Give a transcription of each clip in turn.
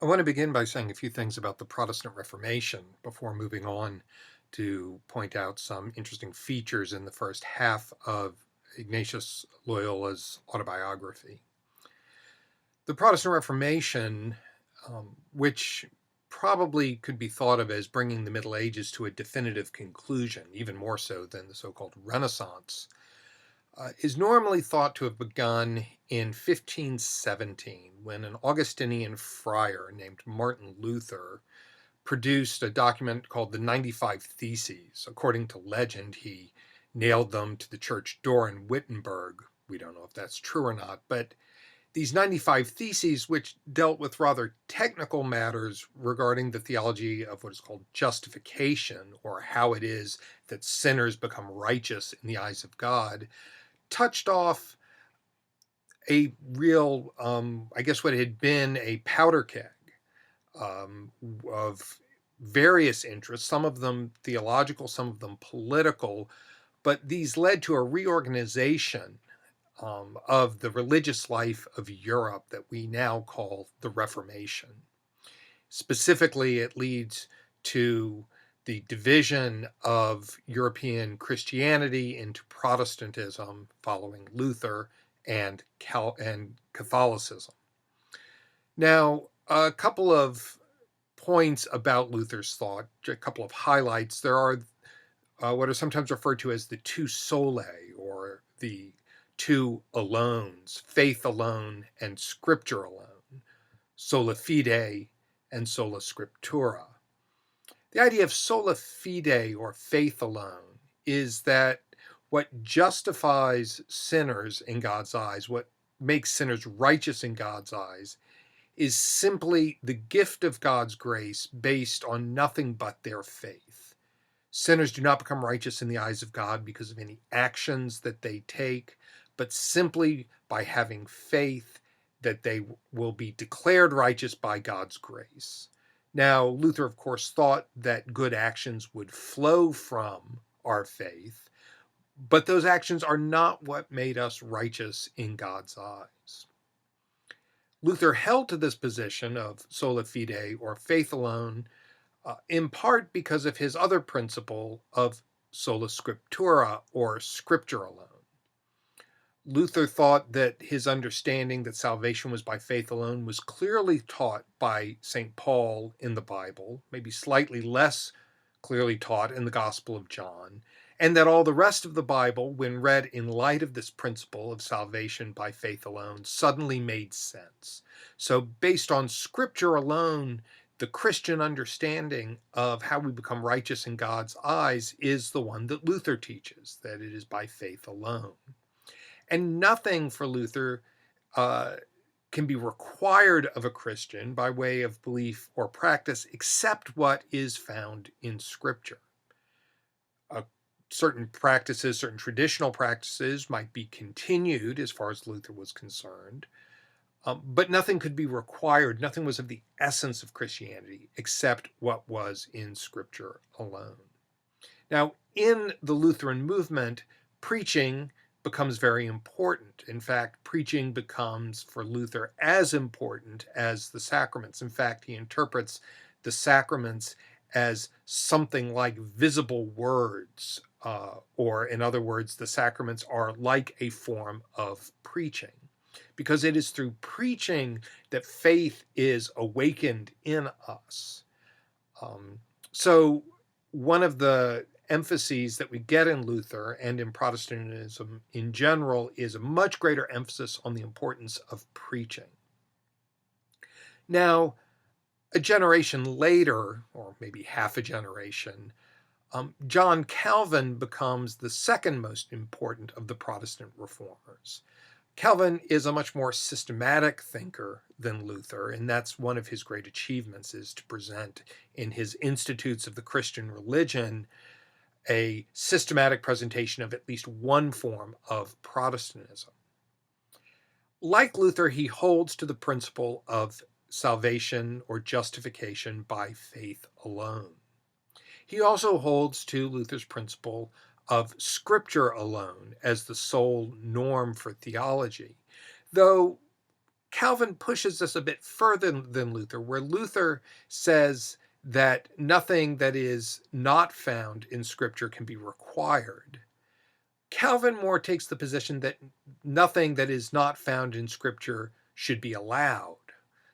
I want to begin by saying a few things about the Protestant Reformation before moving on to point out some interesting features in the first half of Ignatius Loyola's autobiography. The Protestant Reformation, which probably could be thought of as bringing the Middle Ages to a definitive conclusion, even more so than the so-called Renaissance, is normally thought to have begun in 1517 when an Augustinian friar named Martin Luther produced a document called the 95 Theses. According to legend, he nailed them to the church door in Wittenberg. We don't know if that's true or not, but these 95 Theses, which dealt with rather technical matters regarding the theology of what is called justification, or how it is that sinners become righteous in the eyes of God, touched off a real, I guess what had been a powder keg of various interests, some of them theological, some of them political, but these led to a reorganization of the religious life of Europe that we now call the Reformation. Specifically, it leads to the division of European Christianity into Protestantism following Luther and Catholicism. Now, a couple of points about Luther's thought, a couple of highlights. There are what are sometimes referred to as the two solae, or the two alones, faith alone and scripture alone, sola fide and sola scriptura. The idea of sola fide, or faith alone, is that what justifies sinners in God's eyes, what makes sinners righteous in God's eyes, is simply the gift of God's grace based on nothing but their faith. Sinners do not become righteous in the eyes of God because of any actions that they take, but simply by having faith that they will be declared righteous by God's grace. Now, Luther, of course, thought that good actions would flow from our faith, but those actions are not what made us righteous in God's eyes. Luther held to this position of sola fide, or faith alone, in part because of his other principle of sola scriptura, or scripture alone. Luther thought that his understanding that salvation was by faith alone was clearly taught by St. Paul in the Bible, maybe slightly less clearly taught in the Gospel of John, and that all the rest of the Bible, when read in light of this principle of salvation by faith alone, suddenly made sense. So based on Scripture alone, the Christian understanding of how we become righteous in God's eyes is the one that Luther teaches, that it is by faith alone. And nothing for Luther can be required of a Christian by way of belief or practice except what is found in Scripture. Certain practices, certain traditional practices might be continued as far as Luther was concerned, but nothing could be required. Nothing was of the essence of Christianity except what was in Scripture alone. Now, in the Lutheran movement, preaching becomes very important. In fact, preaching becomes, for Luther, as important as the sacraments. In fact, he interprets the sacraments as something like visible words, or in other words, the sacraments are like a form of preaching, because it is through preaching that faith is awakened in us. So one of the emphases that we get in Luther and in Protestantism in general is a much greater emphasis on the importance of preaching. Now, a generation later, or maybe half a generation, John Calvin becomes the second most important of the Protestant reformers. Calvin is a much more systematic thinker than Luther, and that's one of his great achievements, is to present in his Institutes of the Christian Religion a systematic presentation of at least one form of Protestantism. Like Luther, he holds to the principle of salvation or justification by faith alone. He also holds to Luther's principle of Scripture alone as the sole norm for theology, though Calvin pushes this a bit further than Luther, where Luther says that nothing that is not found in Scripture can be required. Calvin more takes the position that nothing that is not found in Scripture should be allowed.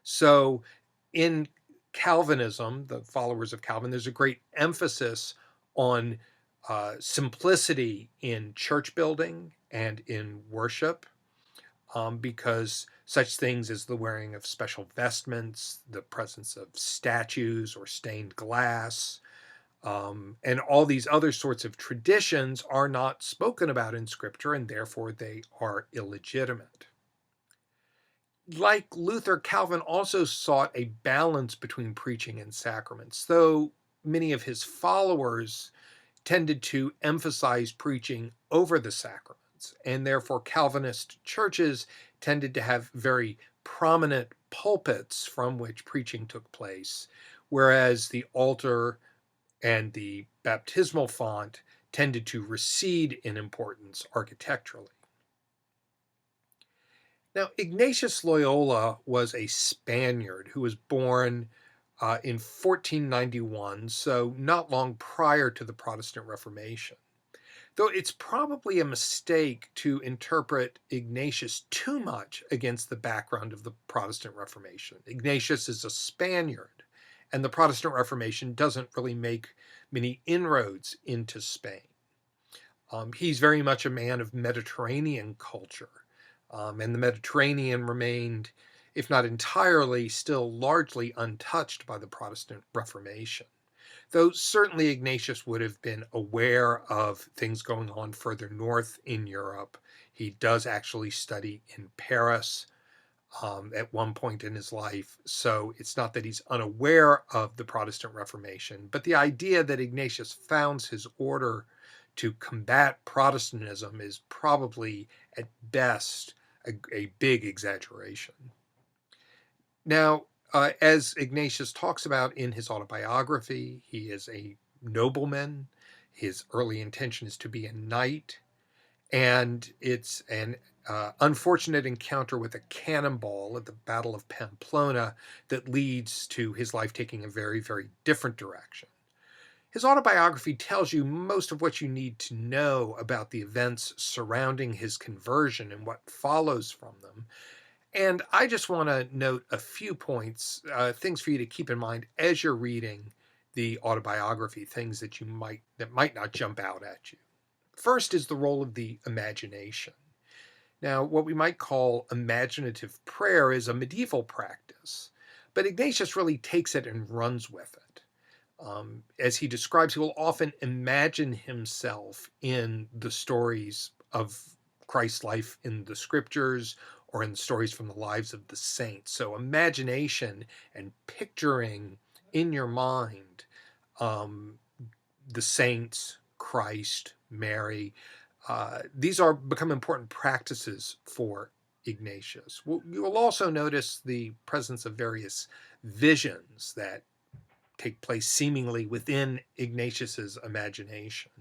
So in Calvinism, the followers of Calvin, there's a great emphasis on simplicity in church building and in worship, because such things as the wearing of special vestments, the presence of statues or stained glass, and all these other sorts of traditions are not spoken about in Scripture, and therefore they are illegitimate. Like Luther, Calvin also sought a balance between preaching and sacraments, though many of his followers tended to emphasize preaching over the sacraments, and therefore Calvinist churches tended to have very prominent pulpits from which preaching took place, whereas the altar and the baptismal font tended to recede in importance architecturally. Now, Ignatius Loyola was a Spaniard who was born in 1491, so not long prior to the Protestant Reformation. Though it's probably a mistake to interpret Ignatius too much against the background of the Protestant Reformation. Ignatius is a Spaniard, and the Protestant Reformation doesn't really make many inroads into Spain. He's very much a man of Mediterranean culture, and the Mediterranean remained, if not entirely, still largely untouched by the Protestant Reformation. Though certainly Ignatius would have been aware of things going on further north in Europe. He does actually study in Paris at one point in his life, so it's not that he's unaware of the Protestant Reformation, but the idea that Ignatius founds his order to combat Protestantism is probably, at best, a big exaggeration. Now, as Ignatius talks about in his autobiography, he is a nobleman. His early intention is to be a knight, and it's an unfortunate encounter with a cannonball at the Battle of Pamplona that leads to his life taking a very, very different direction. His autobiography tells you most of what you need to know about the events surrounding his conversion and what follows from them. And I just want to note a few points, things for you to keep in mind as you're reading the autobiography, things that might not jump out at you. First is the role of the imagination. Now, what we might call imaginative prayer is a medieval practice, but Ignatius really takes it and runs with it. As he describes, he will often imagine himself in the stories of Christ's life in the Scriptures or in the stories from the lives of the saints. So imagination and picturing in your mind the saints, Christ, Mary, these become important practices for Ignatius. You will also notice the presence of various visions that take place seemingly within Ignatius's imagination.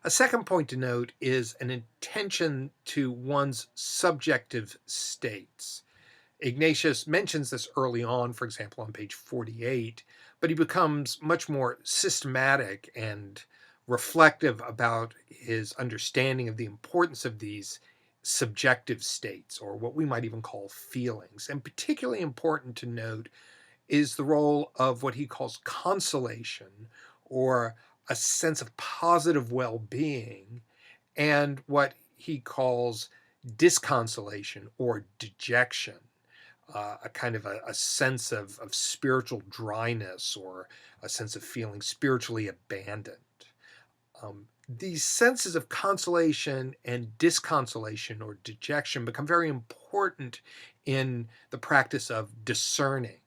A second point to note is an attention to one's subjective states. Ignatius mentions this early on, for example, on page 48, but he becomes much more systematic and reflective about his understanding of the importance of these subjective states, or what we might even call feelings. And particularly important to note is the role of what he calls consolation, or a sense of positive well-being, and what he calls disconsolation or dejection, a kind of a sense of spiritual dryness, or a sense of feeling spiritually abandoned. These senses of consolation and disconsolation or dejection become very important in the practice of discerning.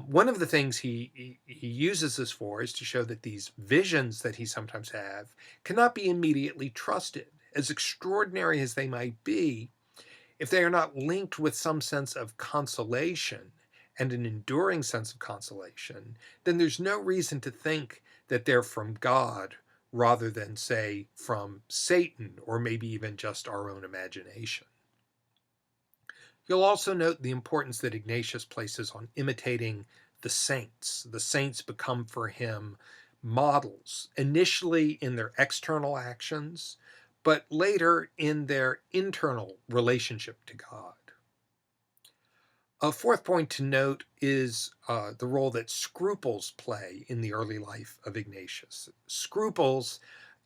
One of the things he uses this for is to show that these visions that he sometimes have cannot be immediately trusted. As extraordinary as they might be, if they are not linked with some sense of consolation and an enduring sense of consolation, then there's no reason to think that they're from God rather than, say, from Satan, or maybe even just our own imagination. You'll also note the importance that Ignatius places on imitating the saints. The saints become for him models, initially in their external actions, but later in their internal relationship to God. A fourth point to note is the role that scruples play in the early life of Ignatius. Scruples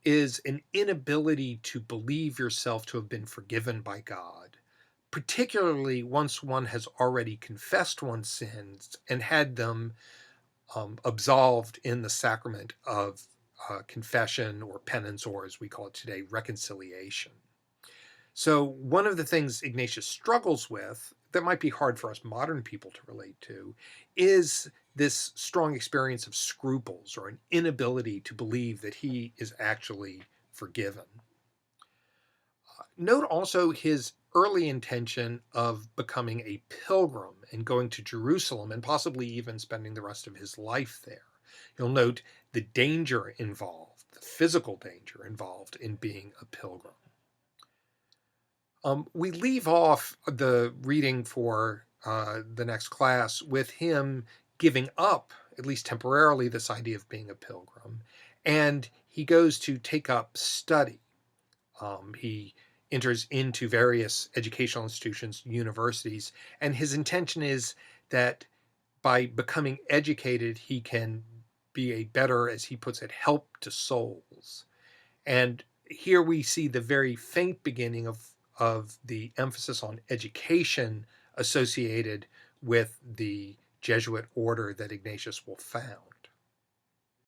is an inability to believe yourself to have been forgiven by God, particularly once one has already confessed one's sins and had them absolved in the sacrament of confession or penance, or as we call it today, reconciliation. So, one of the things Ignatius struggles with that might be hard for us modern people to relate to is this strong experience of scruples or an inability to believe that he is actually forgiven. Note also his early intention of becoming a pilgrim and going to Jerusalem and possibly even spending the rest of his life there. You'll note the danger involved, the physical danger involved in being a pilgrim. We leave off the reading for the next class with him giving up, at least temporarily, this idea of being a pilgrim, and he goes to take up study. He enters into various educational institutions, universities, and his intention is that by becoming educated, he can be a better, as he puts it, help to souls. And here we see the very faint beginning of the emphasis on education associated with the Jesuit order that Ignatius will found.